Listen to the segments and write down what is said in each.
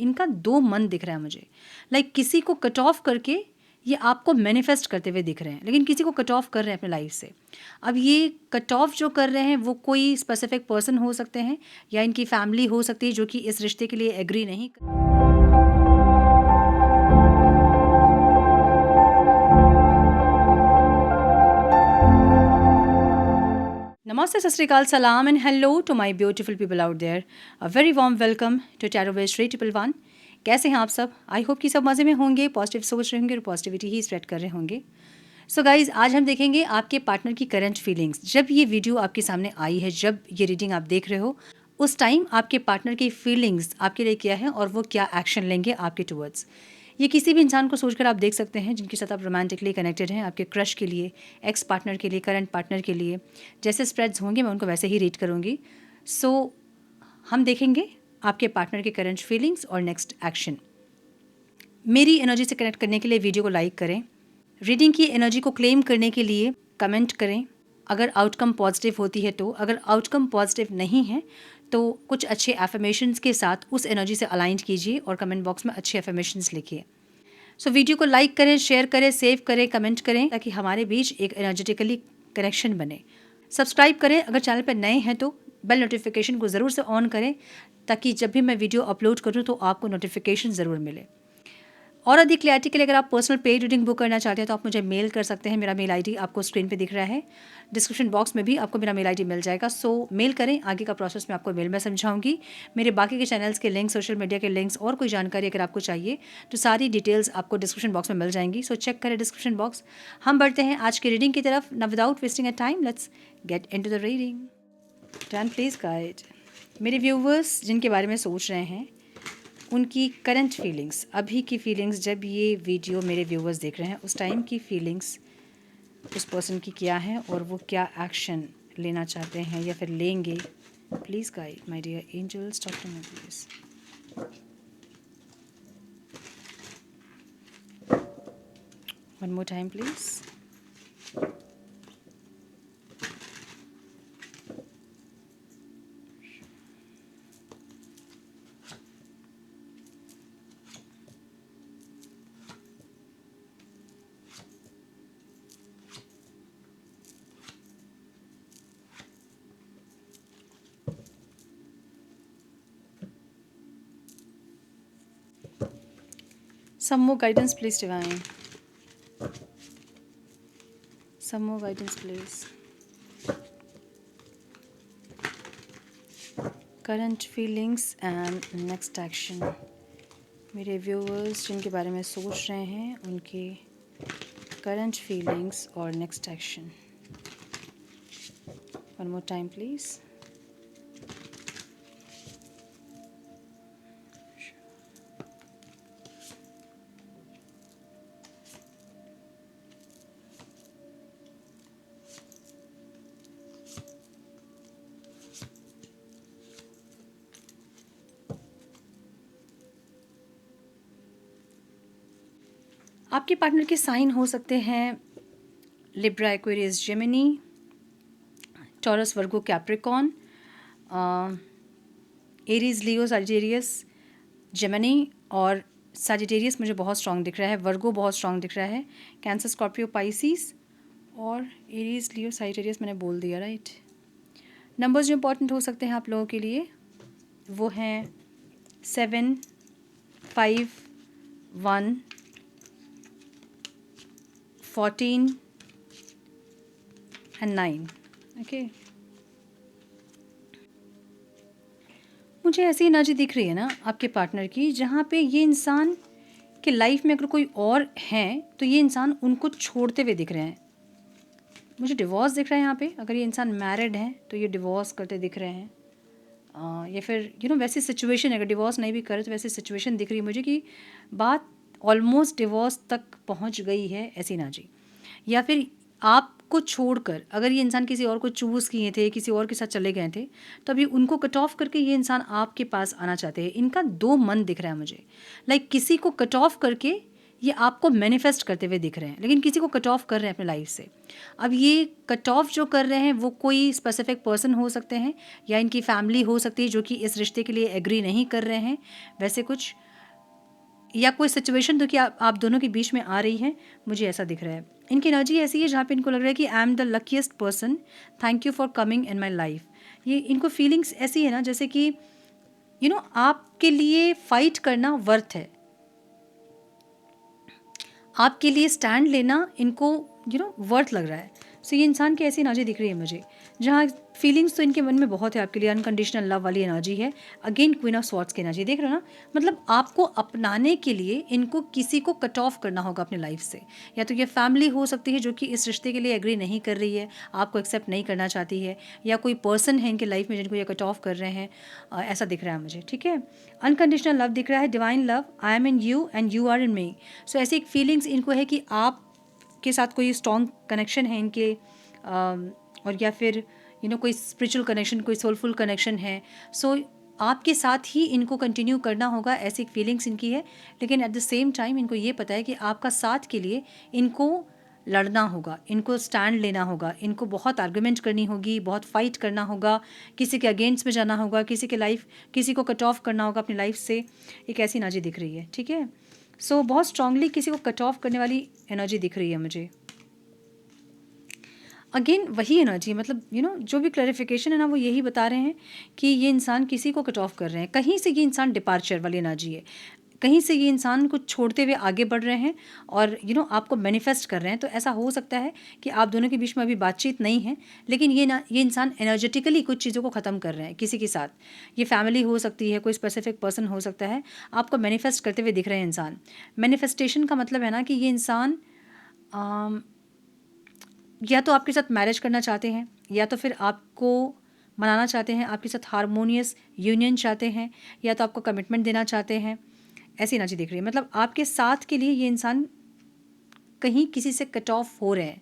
इनका 2 मन दिख रहा है मुझे। लाइक किसी को कट ऑफ करके ये आपको मैनिफेस्ट करते हुए दिख रहे हैं, लेकिन किसी को कट ऑफ कर रहे हैं अपने लाइफ से। अब ये कट ऑफ जो कर रहे हैं वो कोई स्पेसिफिक पर्सन हो सकते हैं या इनकी फैमिली हो सकती है जो कि इस रिश्ते के लिए एग्री नहीं कर। Namaste, Sat Sri Akal, Salam and hello to my beautiful people out there. A very warm welcome to Tarot Base 311. कैसे हैं आप सब? आई होप कि सब मज़े में होंगे, पॉजिटिव सोच रहे होंगे और पॉजिटिविटी ही स्प्रेड कर रहे होंगे। सो गाइज, आज हम देखेंगे आपके पार्टनर की करंट फीलिंग्स। जब ये वीडियो आपके सामने आई है, जब ये रीडिंग आप देख रहे हो, उस टाइम आपके पार्टनर की फीलिंग्स आपके लिए क्या है और वो क्या एक्शन लेंगे आपके टुवर्ड्स। ये किसी भी इंसान को सोचकर आप देख सकते हैं जिनके साथ आप रोमांटिकली कनेक्टेड हैं, आपके क्रश के लिए, एक्स पार्टनर के लिए, करंट पार्टनर के लिए। जैसे स्प्रेड्स होंगे मैं उनको वैसे ही रीड करूँगी। सो हम देखेंगे आपके पार्टनर के करंट फीलिंग्स और नेक्स्ट एक्शन। मेरी एनर्जी से कनेक्ट करने के लिए वीडियो को लाइक करें। रीडिंग की एनर्जी को क्लेम करने के लिए कमेंट करें अगर आउटकम पॉजिटिव होती है तो। अगर आउटकम पॉजिटिव नहीं है तो कुछ अच्छे एफर्मेशंस के साथ उस एनर्जी से अलाइन कीजिए और कमेंट बॉक्स में अच्छे एफर्मेशंस लिखिए। सो वीडियो को लाइक करें, शेयर करें, सेव करें, कमेंट करें ताकि हमारे बीच एक एनर्जेटिकली कनेक्शन बने। सब्सक्राइब करें अगर चैनल पर नए हैं तो बेल नोटिफिकेशन को ज़रूर से ऑन करें ताकि जब भी मैं वीडियो अपलोड करूं तो आपको नोटिफिकेशन ज़रूर मिले। और अधिक क्लैरिटी के लिए अगर आप पर्सनल पेड रीडिंग बुक करना चाहते हैं तो आप मुझे मेल कर सकते हैं। मेरा मेल आईडी आपको स्क्रीन पे दिख रहा है, डिस्क्रिप्शन बॉक्स में भी आपको मेरा मेल आईडी मिल जाएगा। सो मेल करें, आगे का प्रोसेस मैं आपको मेल में समझाऊंगी। मेरे बाकी के चैनल्स के लिंक, सोशल मीडिया के लिंक्स और कोई जानकारी अगर आपको चाहिए तो सारी डिटेल्स आपको डिस्क्रिप्शन बॉक्स में मिल जाएंगी। सो चेक करें डिस्क्रिप्शन बॉक्स। हम बढ़ते हैं आज की रीडिंग की तरफ। ना without wasting a time, let's get into the reading. Turn please guide. मेरे व्यूवर्स जिनके बारे में सोच रहे हैं उनकी करंट फीलिंग्स, अभी की फीलिंग्स, जब ये वीडियो मेरे व्यूवर्स देख रहे हैं उस टाइम की फीलिंग्स उस पर्सन की क्या है और वो क्या एक्शन लेना चाहते हैं या फिर लेंगे। Please guide my dear angels, talk to me please. One more time please. Some more guidance, please, Divine. Some more guidance, please. Current feelings and next action. मेरे व्यूअर्स जिनके बारे में सोच रहे हैं उनके current feelings और next action. One more time, please. आपके पार्टनर के साइन हो सकते हैं लिब्रा, एक्वेरियस, जेमिनी, टॉरस, वर्गो, कैप्रिकॉन, एरीज, लियो, सजिटेरियस, जेमिनी और सजिटेरियस मुझे बहुत स्ट्रॉन्ग दिख रहा है। वर्गो बहुत स्ट्रॉन्ग दिख रहा है। कैंसर, स्कॉर्पियो, पाइसिस और एरीज, लियो, सजिटेरियस मैंने बोल दिया, राइट। नंबर्स जो इंपॉर्टेंट हो सकते हैं आप लोगों के लिए वो हैं 7, 5, 1, 14 and 9। ओके, मुझे ऐसी एनर्जी दिख रही है ना आपके पार्टनर की जहाँ पे ये इंसान के लाइफ में अगर कोई और हैं तो ये इंसान उनको छोड़ते हुए दिख रहे हैं। मुझे डिवोर्स दिख रहा है यहाँ पे। अगर ये इंसान मैरिड हैं तो ये डिवोर्स करते दिख रहे हैं या फिर वैसी सिचुएशन है। अगर डिवोर्स नहीं भी करे तो वैसी सिचुएशन दिख रही है मुझे कि बात ऑलमोस्ट डिवोर्स तक पहुँच गई है, ऐसी एनर्जी। या फिर आपको छोड़कर अगर ये इंसान किसी और को चूज़ किए थे, किसी और के साथ चले गए थे, तो अभी उनको कट ऑफ करके ये इंसान आपके पास आना चाहते हैं। इनका 2 मन दिख रहा है मुझे। लाइक किसी को कट ऑफ करके ये आपको मैनिफेस्ट करते हुए दिख रहे हैं, लेकिन किसी को कट ऑफ कर रहे हैं अपने लाइफ से। अब ये कट ऑफ जो कर रहे हैं वो कोई स्पेसिफिक पर्सन हो सकते हैं या इनकी फैमिली हो सकती है जो कि इस रिश्ते के लिए एग्री नहीं कर रहे हैं, वैसे कुछ। या कोई सिचुएशन तो कि आप दोनों के बीच में आ रही है, मुझे ऐसा दिख रहा है। इनकी एनर्जी ऐसी है जहाँ पे इनको लग रहा है कि I am the luckiest person, thank you for coming in my life. ये इनको फीलिंग्स ऐसी है ना जैसे कि आपके लिए फाइट करना वर्थ है, आपके लिए स्टैंड लेना इनको वर्थ लग रहा है। सो ये इंसान की ऐसी एनर्जी दिख रही है मुझे, जहाँ फीलिंग्स तो इनके मन में बहुत है आपके लिए, अनकंडीशनल लव वाली एनर्जी है। अगेन क्वीन ऑफ स्वॉर्ड्स की एनर्जी देख रहे हो ना, मतलब आपको अपनाने के लिए इनको किसी को कट ऑफ करना होगा अपने लाइफ से। या तो ये फैमिली हो सकती है जो कि इस रिश्ते के लिए एग्री नहीं कर रही है, आपको एक्सेप्ट नहीं करना चाहती है, या कोई पर्सन है इनके लाइफ में जिनको ये कट ऑफ कर रहे हैं, ऐसा दिख रहा है मुझे। ठीक है, अनकंडीशनल लव दिख रहा है, divine love, I am in you and you are in me. So ऐसी एक फीलिंग्स इनको है कि आप के साथ कोई स्ट्रॉन्ग कनेक्शन है इनके, और या फिर कोई स्पिरिचुअल कनेक्शन, कोई सोलफुल कनेक्शन है। सो आपके साथ ही इनको कंटिन्यू करना होगा, ऐसी फीलिंग्स इनकी है। लेकिन एट द सेम टाइम इनको ये पता है कि आपका साथ के लिए इनको लड़ना होगा, इनको स्टैंड लेना होगा, इनको बहुत आर्गुमेंट करनी होगी, बहुत फाइट करना होगा, किसी के अगेंस्ट में जाना होगा, किसी को कट ऑफ करना होगा अपनी लाइफ से। एक ऐसी एनर्जी दिख रही है। ठीक है, सो बहुत स्ट्रांगली किसी को कट ऑफ करने वाली एनर्जी दिख रही है मुझे। अगेन वही एनर्जी, मतलब जो भी क्लैरिफिकेशन है ना वो यही बता रहे हैं कि ये इंसान किसी को कट ऑफ कर रहे हैं, कहीं से ये इंसान डिपार्चर वाली एनर्जी है, कहीं से ये इंसान को छोड़ते हुए आगे बढ़ रहे हैं और आपको मैनिफेस्ट कर रहे हैं। तो ऐसा हो सकता है कि आप दोनों के बीच में अभी बातचीत नहीं है, लेकिन ये इंसान एनर्जेटिकली कुछ चीज़ों को ख़त्म कर रहे हैं किसी के साथ। ये फैमिली हो सकती है, कोई स्पेसिफिक पर्सन हो सकता है, आपको मैनिफेस्ट करते हुए दिख रहे हैं इंसान। मैनिफेस्टेशन का मतलब है ना कि ये इंसान या तो आपके साथ मैरिज करना चाहते हैं, या तो फिर आपको मनाना चाहते हैं, आपके साथ हारमोनियस यूनियन चाहते हैं, या तो आपको कमिटमेंट देना चाहते हैं। ऐसी एनर्जी दिख रही है, मतलब आपके साथ के लिए ये इंसान कहीं किसी से कट ऑफ हो रहे हैं,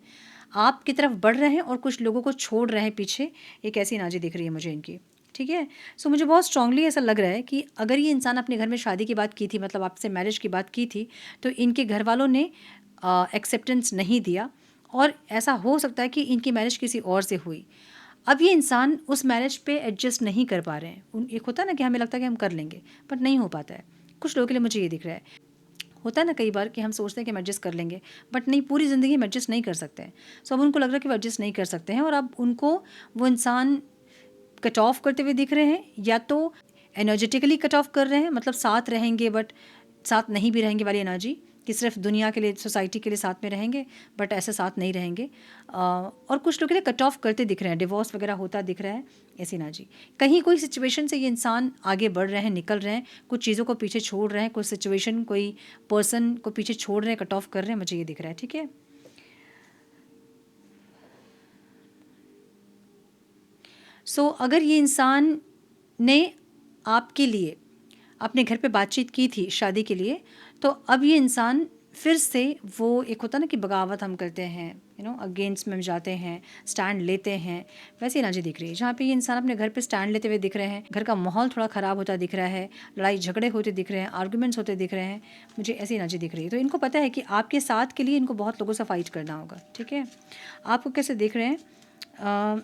आपकी तरफ बढ़ रहे हैं और कुछ लोगों को छोड़ रहे हैं पीछे। एक ऐसी एनर्जी दिख रही है मुझे इनकी। ठीक है, सो मुझे बहुत स्ट्रांगली ऐसा लग रहा है कि अगर ये इंसान अपने घर में शादी की बात की थी, मतलब आपसे मैरिज की बात की थी, तो इनके घर वालों ने एक्सेप्टेंस नहीं दिया, और ऐसा हो सकता है कि इनकी मैरिज किसी और से हुई। अब ये इंसान उस मैरिज पे एडजस्ट नहीं कर पा रहे हैं। एक होता है ना कि हमें लगता है कि हम कर लेंगे, बट नहीं हो पाता है। कुछ लोगों के लिए मुझे ये दिख रहा है, होता है ना कई बार कि हम सोचते हैं कि हम एडजस्ट कर लेंगे, बट नहीं, पूरी ज़िंदगी हम एडजस्ट नहीं कर सकते हैं। सो अब उनको लग रहा है कि वो एडजस्ट नहीं कर सकते हैं, और अब उनको वो इंसान कट ऑफ करते हुए दिख रहे हैं, या तो एनर्जेटिकली कट ऑफ कर रहे हैं, मतलब साथ रहेंगे बट साथ नहीं भी रहेंगे वाली एनर्जी, कि सिर्फ दुनिया के लिए, सोसाइटी के लिए साथ में रहेंगे बट ऐसे साथ नहीं रहेंगे। और कुछ लोग के लिए कट ऑफ करते दिख रहे हैं, डिवोर्स वगैरह होता दिख रहा है, ऐसी एनर्जी। कहीं कोई सिचुएशन से ये इंसान आगे बढ़ रहे हैं, निकल रहे हैं, कुछ चीज़ों को पीछे छोड़ रहे हैं, कोई सिचुएशन, कोई पर्सन को पीछे छोड़ रहे हैं, कट ऑफ कर रहे हैं, मुझे ये दिख रहा है। ठीक है, सो अगर ये इंसान ने आपके लिए अपने घर पे बातचीत की थी शादी के लिए, तो अब ये इंसान फिर से, वो एक होता ना कि बगावत हम करते हैं, अगेंस्ट में जाते हैं, स्टैंड लेते हैं, वैसी एनर्जी दिख रही है, जहाँ पे ये इंसान अपने घर पे स्टैंड लेते हुए दिख रहे हैं। घर का माहौल थोड़ा ख़राब होता दिख रहा है, लड़ाई झगड़े होते दिख रहे हैं, आर्गूमेंट्स होते दिख रहे हैं, मुझे ऐसी एनर्जी दिख रही है। तो इनको पता है कि आपके साथ के लिए इनको बहुत लोगों से फाइट करना होगा। ठीक है, आपको कैसे देख रहे हैं,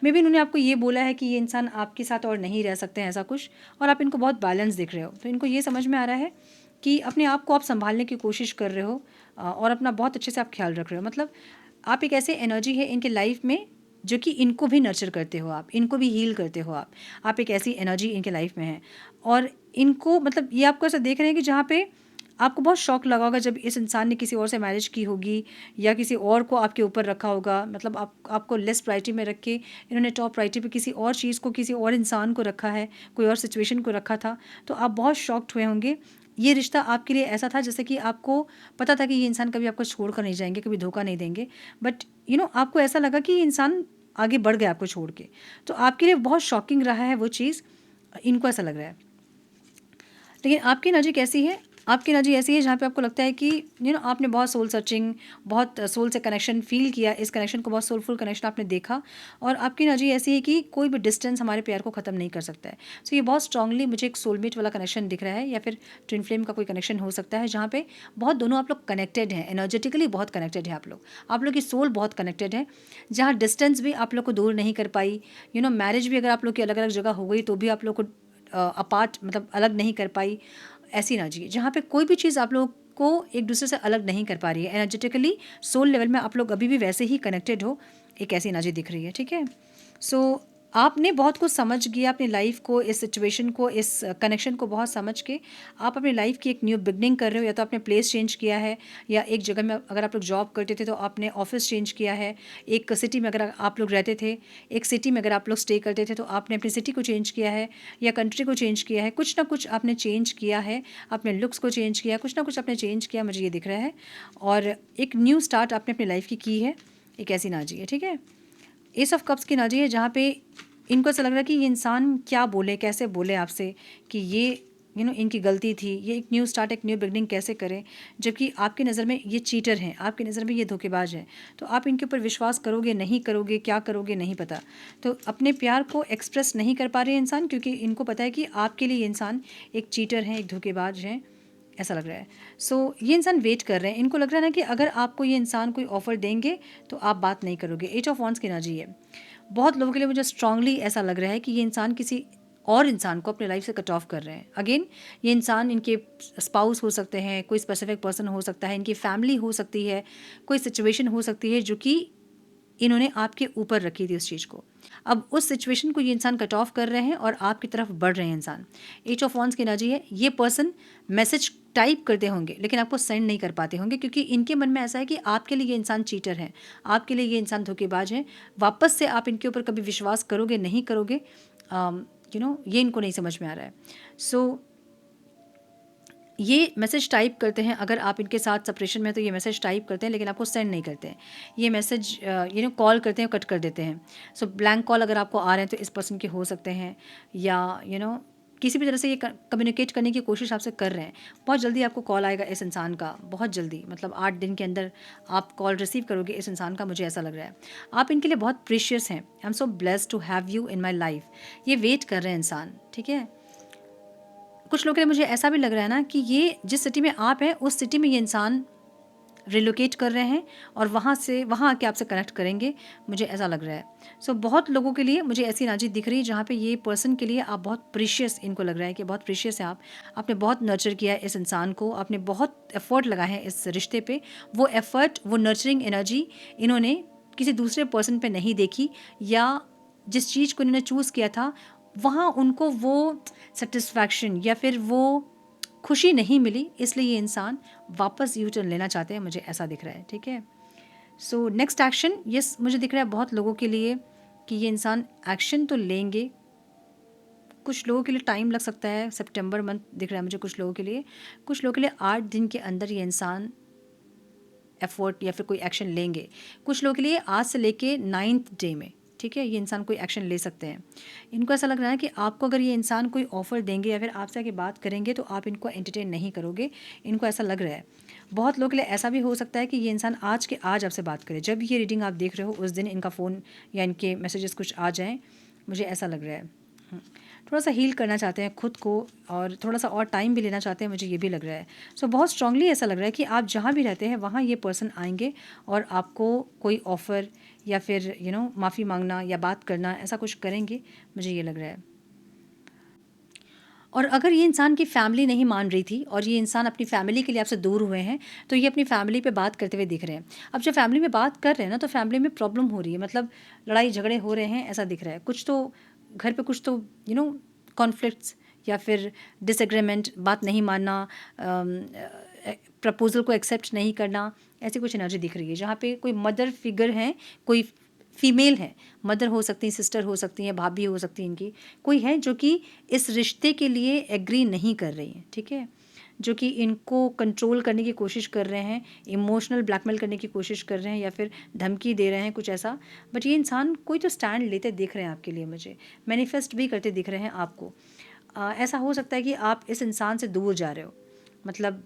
मे बी इन्होंने आपको ये बोला है कि ये इंसान आपके साथ और नहीं रह सकते हैं, ऐसा कुछ, और आप इनको बहुत बैलेंस दिख रहे हो। तो इनको ये समझ में आ रहा है कि अपने आप को आप संभालने की कोशिश कर रहे हो, और अपना बहुत अच्छे से आप ख्याल रख रहे हो। मतलब आप एक ऐसे एनर्जी है इनके लाइफ में जो कि इनको भी नर्चर करते हो, आप इनको भी हील करते हो, आप एक ऐसी एनर्जी इनके लाइफ में है। और इनको, मतलब ये आपको ऐसा देख रहे हैं कि जहाँ पे आपको बहुत शौक लगा होगा जब इस इंसान ने किसी और से मैरिज की होगी, या किसी और को आपके ऊपर रखा होगा, मतलब आपको लेस प्रायोरिटी में रख के इन्होंने टॉप प्रायोरिटी पे किसी और चीज़ को, किसी और इंसान को रखा है, कोई और सिचुएशन को रखा था, तो आप बहुत शॉक्ड हुए होंगे। ये रिश्ता आपके लिए ऐसा था जैसे कि आपको पता था कि ये इंसान कभी आपको छोड़ कर नहीं जाएंगे, कभी धोखा नहीं देंगे, बट आपको ऐसा लगा कि ये इंसान आगे बढ़ गया आपको छोड़ के। तो आपके लिए बहुत शॉकिंग रहा है वो चीज़, इनको ऐसा लग रहा है। लेकिन आपकी एनर्जी कैसी है? आपकी एनर्जी ऐसी है जहाँ पे आपको लगता है कि आपने बहुत सोल सर्चिंग, बहुत सोल से कनेक्शन फील किया, इस कनेक्शन को बहुत सोलफुल कनेक्शन आपने देखा, और आपकी एनर्जी ऐसी है कि कोई भी डिस्टेंस हमारे प्यार को ख़त्म नहीं कर सकता है। सो ये बहुत स्ट्रांगली मुझे एक सोलमेट वाला कनेक्शन दिख रहा है, या फिर ट्विन फ्लेम का कोई कनेक्शन हो सकता है, जहाँ पे बहुत दोनों आप लोग कनेक्टेड हैं, एनर्जेटिकली बहुत कनेक्टेड है आप लोग की सोल बहुत कनेक्टेड है, जहाँ डिस्टेंस भी आप लोग को दूर नहीं कर पाई। मैरिज भी अगर आप लोग की अलग अलग जगह हो गई तो भी आप लोग को अपार्ट मतलब अलग नहीं कर पाई, ऐसी एनर्जी जहाँ पे कोई भी चीज़ आप लोग को एक दूसरे से अलग नहीं कर पा रही है। एनर्जेटिकली सोल लेवल में आप लोग अभी भी वैसे ही कनेक्टेड हो, एक ऐसी एनर्जी दिख रही है। ठीक है, सो आपने बहुत कुछ समझ गया अपनी लाइफ को, इस सिचुएशन को, इस कनेक्शन को बहुत समझ के आप अपनी लाइफ की एक न्यू बिगनिंग कर रहे हो। या तो आपने प्लेस चेंज किया है, या एक जगह में अगर आप लोग जॉब करते थे तो आपने ऑफिस चेंज किया है, एक सिटी में अगर आप लोग रहते थे, एक सिटी में अगर आप लोग स्टे करते थे तो आपने अपनी सिटी को चेंज किया है या कंट्री को चेंज किया है। कुछ ना कुछ आपने चेंज किया है, अपने लुक्स को चेंज किया, कुछ ना कुछ आपने चेंज किया, मुझे ये दिख रहा है। और एक न्यू स्टार्ट आपने अपनी लाइफ की है, एक ऐसी एनर्जी है। ठीक है, एस ऑफ कप्स की एनर्जी है जहाँ पे इनको ऐसा लग रहा है कि ये इंसान क्या बोले, कैसे बोले आपसे कि ये इनकी गलती थी, ये एक न्यू स्टार्ट, एक न्यू बिगनिंग कैसे करें, जबकि आपकी नज़र में ये चीटर हैं, आपकी नज़र में ये धोखेबाज हैं। तो आप इनके ऊपर विश्वास करोगे नहीं करोगे, क्या करोगे नहीं पता। तो अपने प्यार को एक्सप्रेस नहीं कर पा रहे हैं इंसान, क्योंकि इनको पता है कि आपके लिए ये इंसान एक चीटर हैं, एक धोखेबाज हैं, ऐसा लग रहा है। सो ये इंसान वेट कर रहे हैं, इनको लग रहा है ना कि अगर आपको ये इंसान कोई ऑफ़र देंगे तो आप बात नहीं करोगे। एट ऑफ वॉन्ड्स की एनर्जी है। बहुत लोगों के लिए मुझे स्ट्रांगली ऐसा लग रहा है कि ये इंसान किसी और इंसान को अपने लाइफ से कट ऑफ कर रहे हैं। अगेन ये इंसान इनके स्पाउस हो सकते हैं, कोई स्पेसिफिक पर्सन हो सकता है, इनकी फैमिली हो सकती है, कोई सिचुएशन हो सकती है जो कि इन्होंने आपके ऊपर रखी थी उस चीज़ को। अब उस सिचुएशन को ये इंसान कट ऑफ कर रहे हैं और आपकी तरफ बढ़ रहे हैं इंसान। एज ऑफ वॉन्ड्स की एनर्जी है। ये पर्सन मैसेज टाइप करते होंगे लेकिन आपको सेंड नहीं कर पाते होंगे, क्योंकि इनके मन में ऐसा है कि आपके लिए ये इंसान चीटर है, आपके लिए ये इंसान धोखेबाज है। वापस से आप इनके ऊपर कभी विश्वास करोगे नहीं करोगे, ये इनको नहीं समझ में आ रहा है। सो ये मैसेज टाइप करते हैं, अगर आप इनके साथ सेपरेशन में तो ये मैसेज टाइप करते हैं लेकिन आपको सेंड नहीं करते हैं। ये मैसेज कॉल करते हैं, कट कर देते हैं। सो ब्लैंक कॉल अगर आपको आ रहे हैं तो इस पर्सन के हो सकते हैं, या किसी भी तरह से ये कम्युनिकेट करने की कोशिश आपसे कर रहे हैं। बहुत जल्दी आपको कॉल आएगा इस इंसान का, बहुत जल्दी, मतलब 8 दिन के अंदर आप कॉल रिसीव करोगे इस इंसान का, मुझे ऐसा लग रहा है। आप इनके लिए बहुत प्रीशियस हैं। I am so blessed to have you in my life. ये वेट कर रहे हैं इंसान। ठीक है, कुछ लोगों के लिए मुझे ऐसा भी लग रहा है ना कि ये जिस सिटी में आप हैं उस सिटी में ये इंसान रिलोकेट कर रहे हैं और वहाँ से वहाँ आके आपसे कनेक्ट करेंगे, मुझे ऐसा लग रहा है। सो बहुत लोगों के लिए मुझे ऐसी एनर्जी दिख रही है जहाँ पे ये पर्सन के लिए आप बहुत प्रीशियस, इनको लग रहा है कि बहुत प्रीशियस है आप। आपने बहुत नर्चर किया है इस इंसान को, आपने बहुत एफर्ट लगाए हैं इस रिश्ते पे। वो एफर्ट, वो नर्चरिंग एनर्जी इन्होंने किसी दूसरे पर्सन पे नहीं देखी, या जिस चीज़ को इन्होंने चूज़ किया था वहाँ उनको वो सेटिस्फैक्शन या फिर वो खुशी नहीं मिली, इसलिए ये इंसान वापस यू टर्न लेना चाहते हैं, मुझे ऐसा दिख रहा है। ठीक है, सो नेक्स्ट एक्शन, यस मुझे दिख रहा है बहुत लोगों के लिए कि ये इंसान एक्शन तो लेंगे। कुछ लोगों के लिए टाइम लग सकता है, सितंबर मंथ दिख रहा है मुझे कुछ लोगों के लिए। कुछ लोगों के लिए 8 दिन के अंदर ये इंसान एफर्ट या फिर कोई एक्शन लेंगे। कुछ लोगों के लिए आज से लेके 9th डे में, ठीक है, ये इंसान कोई एक्शन ले सकते हैं। इनको ऐसा लग रहा है कि आपको अगर ये इंसान कोई ऑफ़र देंगे या फिर आपसे आके बात करेंगे तो आप इनको एंटरटेन नहीं करोगे, इनको ऐसा लग रहा है। बहुत लोगों के लिए ऐसा भी हो सकता है कि ये इंसान आज के आज आपसे बात करे, जब ये रीडिंग आप देख रहे हो उस दिन इनका फ़ोन या इनके मैसेजेस कुछ आ जाएँ, मुझे ऐसा लग रहा है। थोड़ा सा हील करना चाहते हैं खुद को और थोड़ा सा और टाइम भी लेना चाहते हैं, मुझे ये भी लग रहा है। सो बहुत स्ट्रांगली ऐसा लग रहा है कि आप जहाँ भी रहते हैं वहाँ ये पर्सन आएंगे और आपको कोई ऑफ़र या फिर माफ़ी मांगना या बात करना, ऐसा कुछ करेंगे, मुझे ये लग रहा है। और अगर ये इंसान की फैमिली नहीं मान रही थी और ये इंसान अपनी फैमिली के लिए आपसे दूर हुए हैं, तो ये अपनी फैमिली पे बात करते हुए दिख रहे हैं। अब जब फैमिली में बात कर रहे हैं ना, तो फैमिली में प्रॉब्लम हो रही है, मतलब लड़ाई झगड़े हो रहे हैं, ऐसा दिख रहा है। कुछ तो घर पे कुछ तो कॉन्फ्लिक्ट्स या फिर डिसएग्रीमेंट, बात नहीं मानना, प्रपोज़ल को एक्सेप्ट नहीं करना, ऐसी कुछ एनर्जी दिख रही है जहाँ पे कोई मदर फिगर है, कोई फीमेल है, मदर हो सकती हैं, सिस्टर हो सकती हैं, भाभी हो सकती हैं, इनकी कोई है जो कि इस रिश्ते के लिए एग्री नहीं कर रही हैं। ठीक है, जो कि इनको कंट्रोल करने की कोशिश कर रहे हैं, इमोशनल ब्लैकमेल करने की कोशिश कर रहे हैं या फिर धमकी दे रहे हैं, कुछ ऐसा। बट ये इंसान कोई तो स्टैंड लेते दिख रहे हैं आपके लिए, मुझे मैनिफेस्ट भी करते दिख रहे हैं आपको। ऐसा हो सकता है कि आप इस इंसान से दूर जा रहे हो, मतलब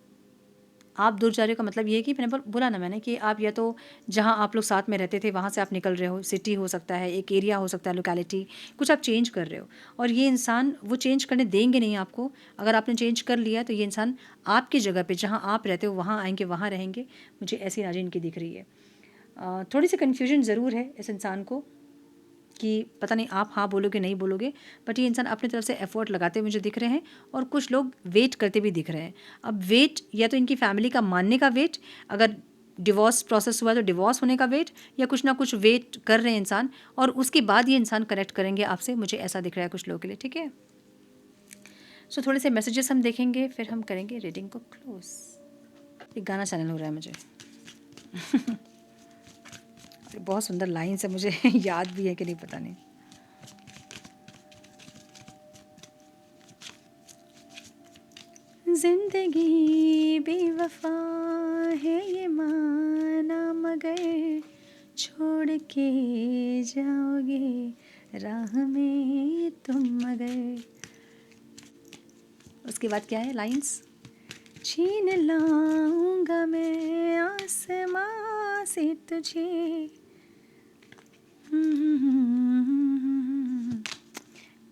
आप दूर जा रहे हो का मतलब ये है कि मैंने बोला ना मैंने कि आप या तो जहाँ आप लोग साथ में रहते थे वहाँ से आप निकल रहे हो, सिटी हो सकता है, एक एरिया हो सकता है, लोकेलिटी, कुछ आप चेंज कर रहे हो और ये इंसान वो चेंज करने देंगे नहीं आपको। अगर आपने चेंज कर लिया तो ये इंसान आपकी जगह पे जहाँ आप रहते हो वहाँ आएंगे, वहाँ रहेंगे, मुझे ऐसी एनर्जी इनकी दिख रही है। थोड़ी सी कन्फ्यूजन ज़रूर है इस इंसान को कि पता नहीं आप हाँ बोलोगे नहीं बोलोगे, बट ये इंसान अपनी तरफ से एफर्ट लगाते हुए मुझे दिख रहे हैं और कुछ लोग वेट करते भी दिख रहे हैं। अब वेट या तो इनकी फैमिली का मानने का वेट, अगर डिवोर्स प्रोसेस हुआ तो डिवोर्स होने का वेट, या कुछ ना कुछ वेट कर रहे हैं इंसान और उसके बाद ये इंसान कनेक्ट करेंगे आपसे, मुझे ऐसा दिख रहा है कुछ लोगों के लिए। ठीक है, सो थोड़े से मैसेजेस हम देखेंगे, फिर हम करेंगे रीडिंग को क्लोज। एक गाना चैनल हो रहा है मुझे बहुत सुंदर लाइन है, मुझे याद भी है कि नहीं पता नहीं। जिंदगी बेवफा है ये माना, मगर छोड़ के जाओगे राह में तुम मगर। उसके बाद क्या है लाइंस, छीन लाऊंगा मैं आसमां से तुझे,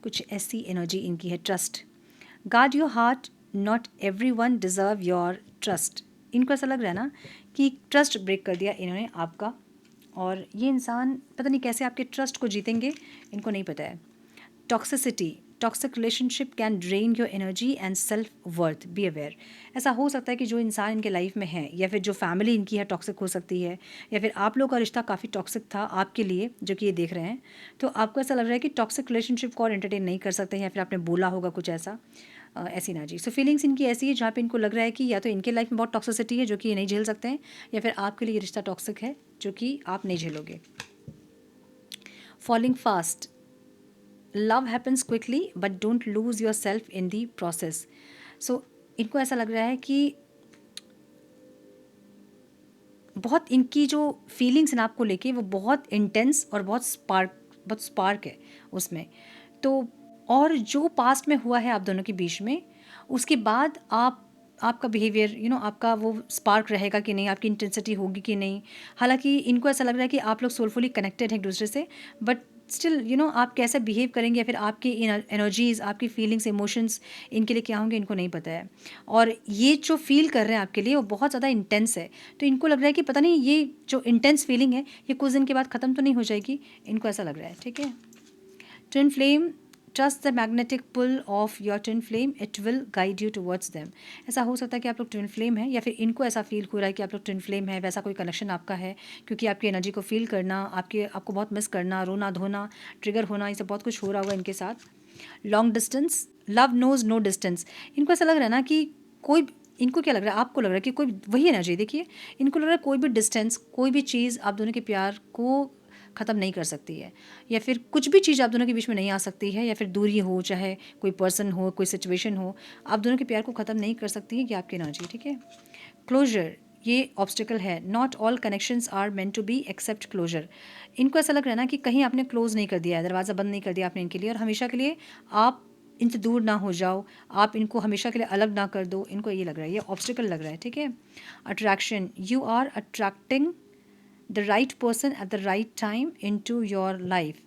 कुछ ऐसी एनर्जी इनकी है। Trust, guard your heart, not everyone deserve your trust. इनको ऐसा लग रहा है ना कि ट्रस्ट ब्रेक कर दिया इन्होंने आपका, और ये इंसान पता नहीं कैसे आपके ट्रस्ट को जीतेंगे, इनको नहीं पता है। Toxicity, toxic relationship can drain your energy and self worth, be aware. ऐसा हो सकता है कि जो इंसान इनके लाइफ में है या फिर जो फैमिली इनकी है टॉक्सिक हो सकती है, या फिर आप लोग का रिश्ता काफ़ी टॉक्सिक था आपके लिए जो कि ये देख रहे हैं, तो आपको ऐसा लग रहा है कि टॉक्सिक रिलेशनशिप को और एंटरटेन नहीं कर सकते, या फिर आपने बोला होगा कुछ ऐसा, ऐसी ना जी। सो फीलिंग्स इनकी ऐसी है जहाँ पे इनको लग रहा है कि या तो इनके लाइफ में बहुत टॉक्सिसिटी है जो कि ये नहीं झेल सकते हैं, या फिर आपके लिए ये रिश्ता टॉक्सिक है जो कि आप नहीं झेलोगे। Falling fast, love happens quickly but don't lose yourself in the process. So इनको ऐसा लग रहा है कि बहुत इनकी जो फीलिंग्स हैं आपको लेके वो बहुत इंटेंस और बहुत स्पार्क है उसमें। तो और जो पास्ट में हुआ है आप दोनों के बीच में, उसके बाद आपका बिहेवियर आपका वो स्पार्क रहेगा कि नहीं, आपकी इंटेंसिटी होगी कि नहीं। हालांकि इनको ऐसा लग रहा है कि आप लोग सोलफुली कनेक्टेड हैं एक दूसरे से, बट स्टिल आप कैसे बिहेव करेंगे या फिर आपकी एनर्जीज़, आपकी फीलिंग्स, इमोशंस इनके लिए क्या होंगे इनको नहीं पता है। और ये जो फील कर रहे हैं आपके लिए वो बहुत ज़्यादा इंटेंस है, तो इनको लग रहा है कि पता नहीं ये जो इंटेंस फीलिंग है ये कुछ दिन के बाद ख़त्म तो नहीं हो जाएगी, इनको ऐसा लग रहा है। ठीक है, twin flame, trust the magnetic pull of your twin flame, it will guide you towards them. ऐसा हो सकता है कि आप लोग ट्विन फ्लेम हैं, या फिर इनको ऐसा फील हो रहा है कि आप लोग ट्विन फ्लेम है, वैसा कोई कनेक्शन आपका है, क्योंकि आपकी एनर्जी को फील करना, आपको बहुत मिस करना, रोना धोना, ट्रिगर होना, ये सब बहुत कुछ हो रहा होगा इनके साथ। Long distance, love knows no distance. इनको ऐसा लग रहा है ना कि कोई, इनको क्या लग रहा है, आपको लग रहा है कि कोई वही एनर्जी, देखिए इनको लग रहा है कोई भी डिस्टेंस, कोई भी चीज़ आप दोनों के प्यार को ख़त्म नहीं कर सकती है, या फिर कुछ भी चीज़ आप दोनों के बीच में नहीं आ सकती है, या फिर दूरी हो, चाहे कोई पर्सन हो, कोई सिचुएशन हो, आप दोनों के प्यार को ख़त्म नहीं कर सकती है, ये आपकी एनर्जी। ठीक है, क्लोजर, ये ऑब्स्टिकल है, not all connections are meant to be accept closure. इनको ऐसा लग रहा है ना कि कहीं आपने क्लोज नहीं कर दिया है, दरवाज़ा बंद नहीं कर दिया आपने इनके लिए, और हमेशा के लिए आप इनसे दूर ना हो जाओ, आप इनको हमेशा के लिए अलग ना कर दो, इनको ये लग रहा है, ये ऑब्स्टिकल लग रहा है। ठीक है, attraction, you are attracting the right person at the right time into your life.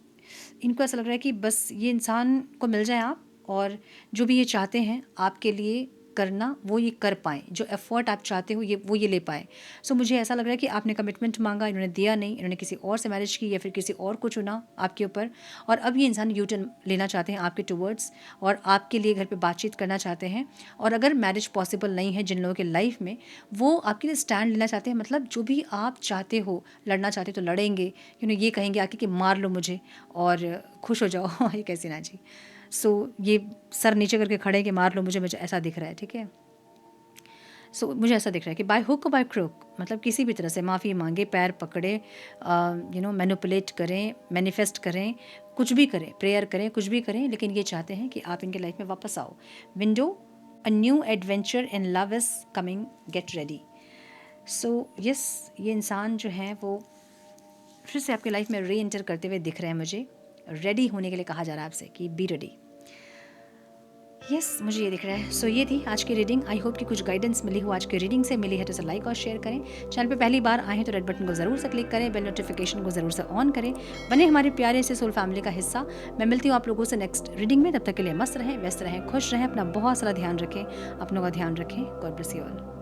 इनको ऐसा लग रहा है कि बस ये इंसान को मिल जाए आप, और जो भी ये चाहते हैं आपके लिए करना वो ये कर पाएँ, जो एफर्ट आप चाहते हो ये ले पाएँ। सो मुझे ऐसा लग रहा है कि आपने कमिटमेंट मांगा, इन्होंने दिया नहीं, इन्होंने किसी और से मैरिज की या फिर किसी और को चुना आपके ऊपर, और अब ये इंसान यू टर्न लेना चाहते हैं आपके टुवर्ड्स, और आपके लिए घर पे बातचीत करना चाहते हैं। और अगर मैरिज पॉसिबल नहीं है जिन लोगों के लाइफ में, वो आपके लिए स्टैंड लेना चाहते हैं, मतलब जो भी आप चाहते हो, लड़ना चाहते हो तो लड़ेंगे, ये कहेंगे आके कि मार लो मुझे और खुश हो जाओ ये कैसी ना जी। सो ये सर नीचे करके खड़े कि मार लो मुझे ऐसा दिख रहा है। ठीक है, सो मुझे ऐसा दिख रहा है कि बाय हुक बाय क्रुक, मतलब किसी भी तरह से माफ़ी मांगे, पैर पकड़े, मैनिपुलेट करें, मैनिफेस्ट करें, कुछ भी करें, प्रेयर करें, कुछ भी करें, लेकिन ये चाहते हैं कि आप इनके लाइफ में वापस आओ। Window, a new adventure in love is coming, get ready. So yes, ये इंसान जो है वो फिर से आपके लाइफ में री एंटर करते हुए दिख रहे हैं मुझे। रेडी होने के लिए कहा जा रहा है आपसे कि बी रेडी। यस, मुझे ये दिख रहा है। सो ये थी आज की रीडिंग। आई होप कि कुछ गाइडेंस मिली हो आज की रीडिंग से। मिली है तो इसे लाइक और शेयर करें। चैनल पे पहली बार आए हैं तो रेड बटन को ज़रूर से क्लिक करें, बेल नोटिफिकेशन को ज़रूर से ऑन करें, बने हमारे प्यारे से सोल फैमिली का हिस्सा। मैं मिलती हूँ आप लोगों से नेक्स्ट रीडिंग में। तब तक के लिए मस्त रहें, व्यस्त रहें, खुश रहें, अपना बहुत सारा ध्यान रखें, अपनों का ध्यान रखें। God bless you all.